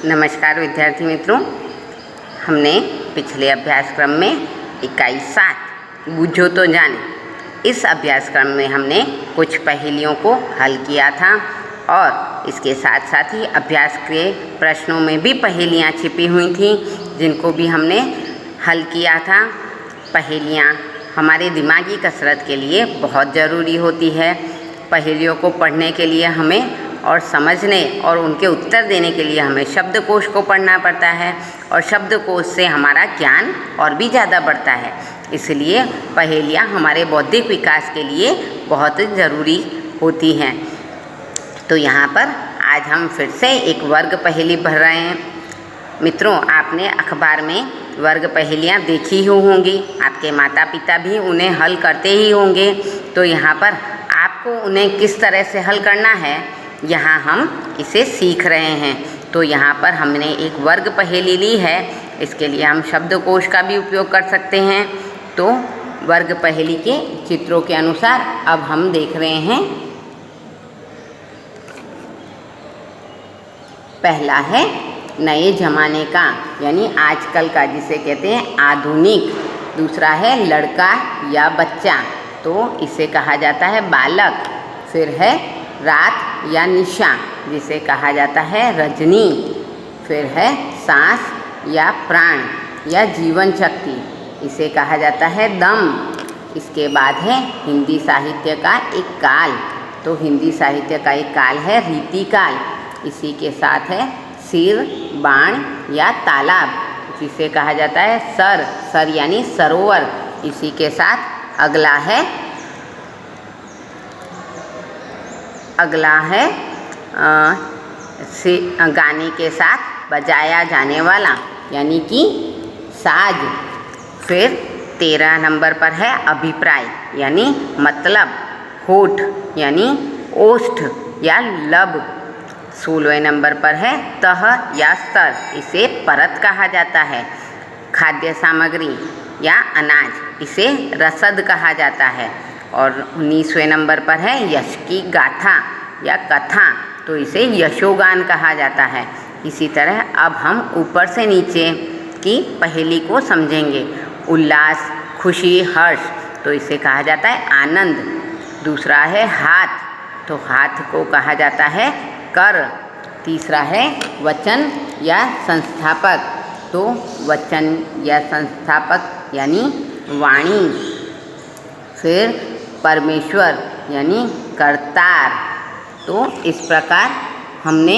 नमस्कार विद्यार्थी मित्रों, हमने पिछले अभ्यासक्रम में इकाई 7 बूझो तो जाने इस अभ्यासक्रम में हमने कुछ पहेलियों को हल किया था और इसके साथ साथ ही अभ्यास के प्रश्नों में भी पहेलियाँ छिपी हुई थीं जिनको भी हमने हल किया था। पहेलियाँ हमारे दिमागी कसरत के लिए बहुत ज़रूरी होती है। पहेलियों को पढ़ने के लिए हमें और समझने और उनके उत्तर देने के लिए हमें शब्दकोश को पढ़ना पड़ता है और शब्दकोश से हमारा ज्ञान और भी ज़्यादा बढ़ता है। इसलिए पहेलियाँ हमारे बौद्धिक विकास के लिए बहुत ज़रूरी होती हैं। तो यहाँ पर आज हम फिर से एक वर्ग पहेली पढ़ रहे हैं। मित्रों, आपने अखबार में वर्ग पहेलियाँ देखी ही होंगी, आपके माता पिता भी उन्हें हल करते ही होंगे। तो यहाँ पर आपको उन्हें किस तरह से हल करना है, यहाँ हम इसे सीख रहे हैं। तो यहाँ पर हमने एक वर्ग पहेली ली है, इसके लिए हम शब्दकोश का भी उपयोग कर सकते हैं। तो वर्ग पहेली के चित्रों के अनुसार अब हम देख रहे हैं। पहला है नए ज़माने का यानी आजकल का, जिसे कहते हैं आधुनिक। दूसरा है लड़का या बच्चा, तो इसे कहा जाता है बालक। फिर है रात या निशा, जिसे कहा जाता है रजनी। फिर है सांस या प्राण या जीवन शक्ति, इसे कहा जाता है दम। इसके बाद है हिंदी साहित्य का एक काल, तो हिंदी साहित्य का एक काल है रीतिकाल। इसी के साथ है सिर, बाण या तालाब, जिसे कहा जाता है सर यानी सरोवर। इसी के साथ अगला है गाने के साथ बजाया जाने वाला यानी कि साज। फिर 13 नंबर पर है अभिप्राय यानी मतलब। होठ यानी ओष्ठ या लब। 16वें नंबर पर है तह या स्तर, इसे परत कहा जाता है। खाद्य सामग्री या अनाज, इसे रसद कहा जाता है। और 19वें नंबर पर है यश की गाथा या कथा, तो इसे यशोगान कहा जाता है। इसी तरह अब हम ऊपर से नीचे की पहेली को समझेंगे। उल्लास, खुशी, हर्ष, तो इसे कहा जाता है आनंद। दूसरा है हाथ, तो हाथ को कहा जाता है कर। तीसरा है वचन या संस्थापक, तो वचन या संस्थापक यानी वाणी। फिर परमेश्वर यानी करतार। तो इस प्रकार हमने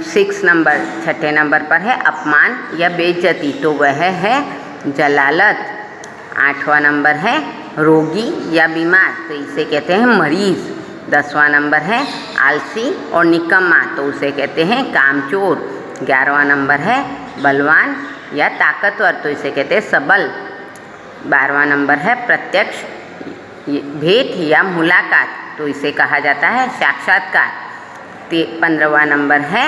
6 नंबर पर है अपमान या बेइज्जती, तो वह है जलालत। 8वां नंबर है रोगी या बीमार, तो इसे कहते हैं मरीज। 10वां नंबर है आलसी और निकम्मा, तो उसे कहते हैं कामचोर। 11वां नंबर है बलवान या ताकतवर, तो इसे कहते हैं सबल। 12वां नंबर है प्रत्यक्ष भेंट या मुलाकात, तो इसे कहा जाता है साक्षात्कार। 15वां नंबर है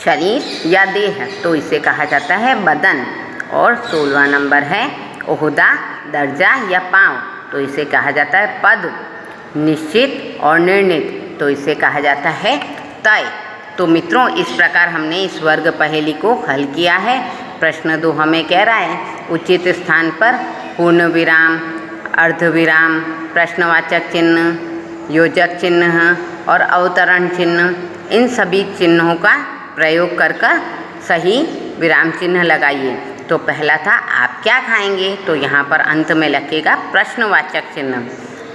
शरीर या देह, तो इसे कहा जाता है बदन। और 16वां नंबर है ओहदा, दर्जा या पांव, तो इसे कहा जाता है पद। निश्चित और निर्णित, तो इसे कहा जाता है तय। तो मित्रों, इस प्रकार हमने इस वर्ग पहेली को हल किया है। प्रश्न 2 हमें कह रहा है उचित स्थान पर पूर्ण विराम, अर्धविराम, प्रश्नवाचक चिन्ह, योजक चिन्ह और अवतरण चिन्ह, इन सभी चिन्हों का प्रयोग कर सही विराम चिन्ह लगाइए। तो पहला था आप क्या खाएंगे, तो यहाँ पर अंत में लगेगा प्रश्नवाचक चिन्ह।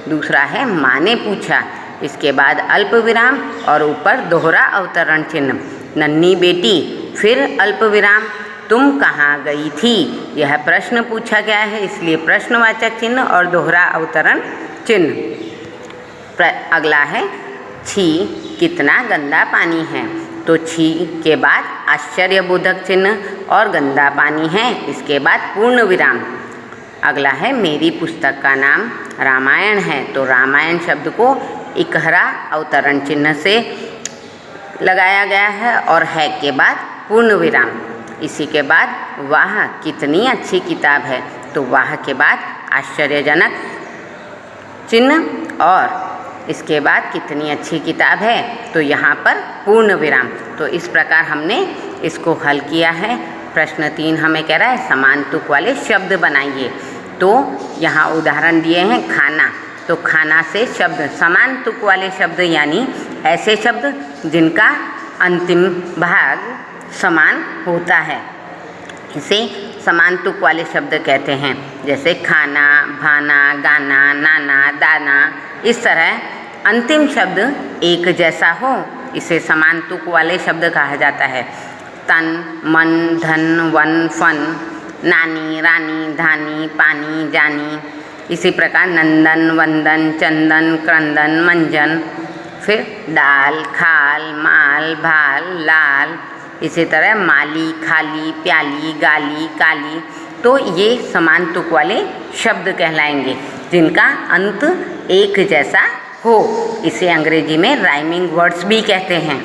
दूसरा है माँ ने पूछा, इसके बाद अल्प विराम और ऊपर दोहरा अवतरण चिन्ह। नन्ही बेटी, फिर अल्प विराम, तुम कहाँ गई थी, यह प्रश्न पूछा गया है, इसलिए प्रश्नवाचक चिन्ह और दोहरा अवतरण चिन्ह। अगला है छी कितना गंदा पानी है, तो छी के बाद आश्चर्यबोधक चिन्ह और गंदा पानी है, इसके बाद पूर्ण विराम। अगला है मेरी पुस्तक का नाम रामायण है, तो रामायण शब्द को इकहरा अवतरण चिन्ह से लगाया गया है और है के बाद पूर्ण विराम। इसी के बाद वाह कितनी अच्छी किताब है, तो वाह के बाद आश्चर्यजनक चिन्ह और इसके बाद कितनी अच्छी किताब है, तो यहाँ पर पूर्ण विराम। तो इस प्रकार हमने इसको हल किया है। प्रश्न 3 हमें कह रहा है समान तुक वाले शब्द बनाइए। तो यहाँ उदाहरण दिए हैं खाना, तो खाना से शब्द समान तुक वाले शब्द यानी ऐसे शब्द जिनका अंतिम भाग समान होता है, इसे समान तुक वाले शब्द कहते हैं। जैसे खाना, भाना, गाना, नाना, दाना, इस तरह अंतिम शब्द एक जैसा हो, इसे समान तुक वाले शब्द कहा जाता है। तन, मन, धन, वन, फन, नानी, रानी, धानी, पानी, जानी, इसी प्रकार नंदन, वंदन, चंदन, क्रंदन, मंजन, फिर डाल, खाल, माल, भाल, लाल, इसी तरह माली, खाली, प्याली, गाली, काली। तो ये समान तुक वाले शब्द कहलाएंगे जिनका अंत एक जैसा हो। इसे अंग्रेजी में राइमिंग वर्ड्स भी कहते हैं।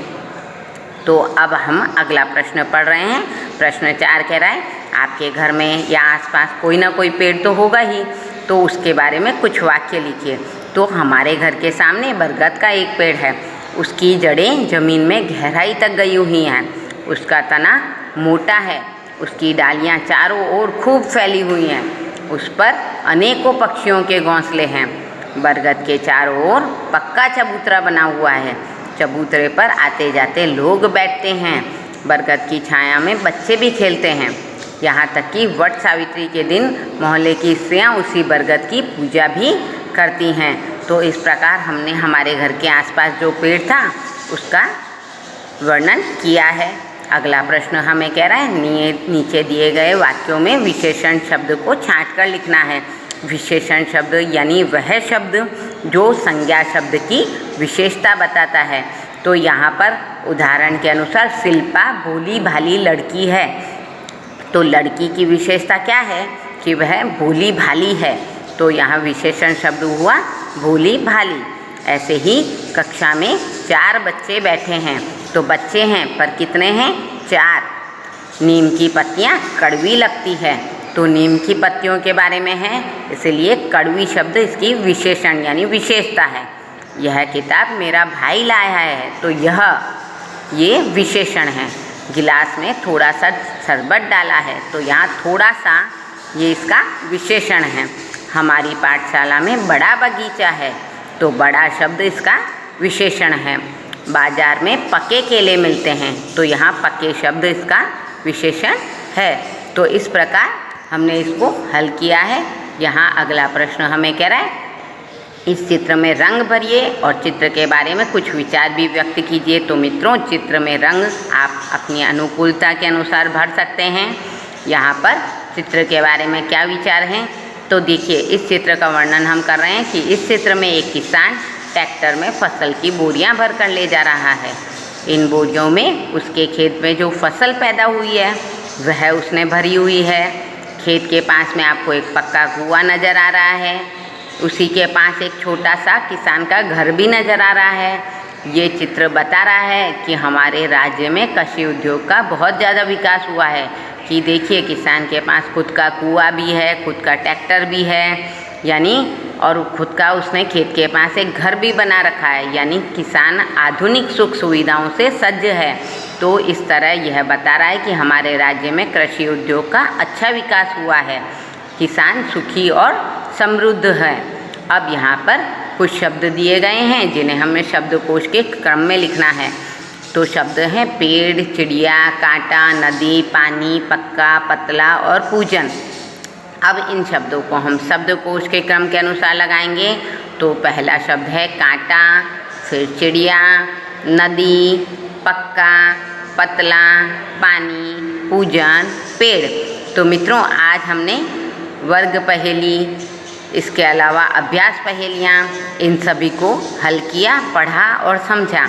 तो अब हम अगला प्रश्न पढ़ रहे हैं। प्रश्न 4 कह रहा है आपके घर में या आसपास कोई ना कोई पेड़ तो होगा ही, तो उसके बारे में कुछ वाक्य लिखिए। तो हमारे घर के सामने बरगद का एक पेड़ है, उसकी जड़ें ज़मीन में गहराई तक गई हुई हैं, उसका तना मोटा है, उसकी डालियां चारों ओर खूब फैली हुई हैं, उस पर अनेकों पक्षियों के घोंसले हैं। बरगद के चारों ओर पक्का चबूतरा बना हुआ है, चबूतरे पर आते जाते लोग बैठते हैं, बरगद की छाया में बच्चे भी खेलते हैं, यहाँ तक कि वट सावित्री के दिन मोहल्ले की स्त्रियाँ उसी बरगद की पूजा भी करती हैं। तो इस प्रकार हमने हमारे घर के आसपास जो पेड़ था उसका वर्णन किया है। अगला प्रश्न हमें कह रहा है नीचे दिए गए वाक्यों में विशेषण शब्द को छांट कर लिखना है। विशेषण शब्द यानी वह शब्द जो संज्ञा शब्द की विशेषता बताता है। तो यहाँ पर उदाहरण के अनुसार शिल्पा भोली भाली लड़की है, तो लड़की की विशेषता क्या है कि वह भोली भाली है, तो यहाँ विशेषण शब्द हुआ भोली भाली। ऐसे ही कक्षा में 4 बच्चे बैठे हैं, तो बच्चे हैं पर कितने हैं, 4। नीम की पत्तियाँ कड़वी लगती है, तो नीम की पत्तियों के बारे में है, इसलिए कड़वी शब्द इसकी विशेषण यानी विशेषता है। यह किताब मेरा भाई लाया है, तो ये विशेषण है। गिलास में थोड़ा सा शरबत डाला है, तो यहाँ थोड़ा सा ये इसका विशेषण है। हमारी पाठशाला में बड़ा बगीचा है, तो बड़ा शब्द इसका विशेषण है। बाजार में पके केले मिलते हैं, तो यहाँ पके शब्द इसका विशेषण है। तो इस प्रकार हमने इसको हल किया है। यहाँ अगला प्रश्न हमें कह रहा है इस चित्र में रंग भरिए और चित्र के बारे में कुछ विचार भी व्यक्त कीजिए। तो मित्रों, चित्र में रंग आप अपनी अनुकूलता के अनुसार भर सकते हैं। यहाँ पर चित्र के बारे में क्या विचार हैं, तो देखिए इस चित्र का वर्णन हम कर रहे हैं कि इस चित्र में एक किसान ट्रैक्टर में फसल की बोरियां भर कर ले जा रहा है। इन बोरियों में उसके खेत में जो फसल पैदा हुई है वह उसने भरी हुई है। खेत के पास में आपको एक पक्का कुआं नज़र आ रहा है, उसी के पास एक छोटा सा किसान का घर भी नज़र आ रहा है। ये चित्र बता रहा है कि हमारे राज्य में कृषि उद्योग का बहुत ज़्यादा विकास हुआ है कि देखिए किसान के पास खुद का कुआं भी है, खुद का ट्रैक्टर भी है, यानी और खुद का उसने खेत के पास एक घर भी बना रखा है, यानी किसान आधुनिक सुख सुविधाओं से सज्ज है। तो इस तरह यह बता रहा है कि हमारे राज्य में कृषि उद्योग का अच्छा विकास हुआ है, किसान सुखी और समृद्ध है। अब यहाँ पर कुछ शब्द दिए गए हैं जिन्हें हमें शब्दकोश के क्रम में लिखना है। तो शब्द हैं पेड़, चिड़िया, कांटा, नदी, पानी, पक्का, पतला और पूजन। अब इन शब्दों को हम शब्दकोश के क्रम के अनुसार लगाएंगे। तो पहला शब्द है कांटा, फिर चिड़िया, नदी, पक्का, पतला, पानी, पूजन, पेड़। तो मित्रों, आज हमने वर्ग पहेली, इसके अलावा अभ्यास पहेलियाँ, इन सभी को हल किया, पढ़ा और समझा।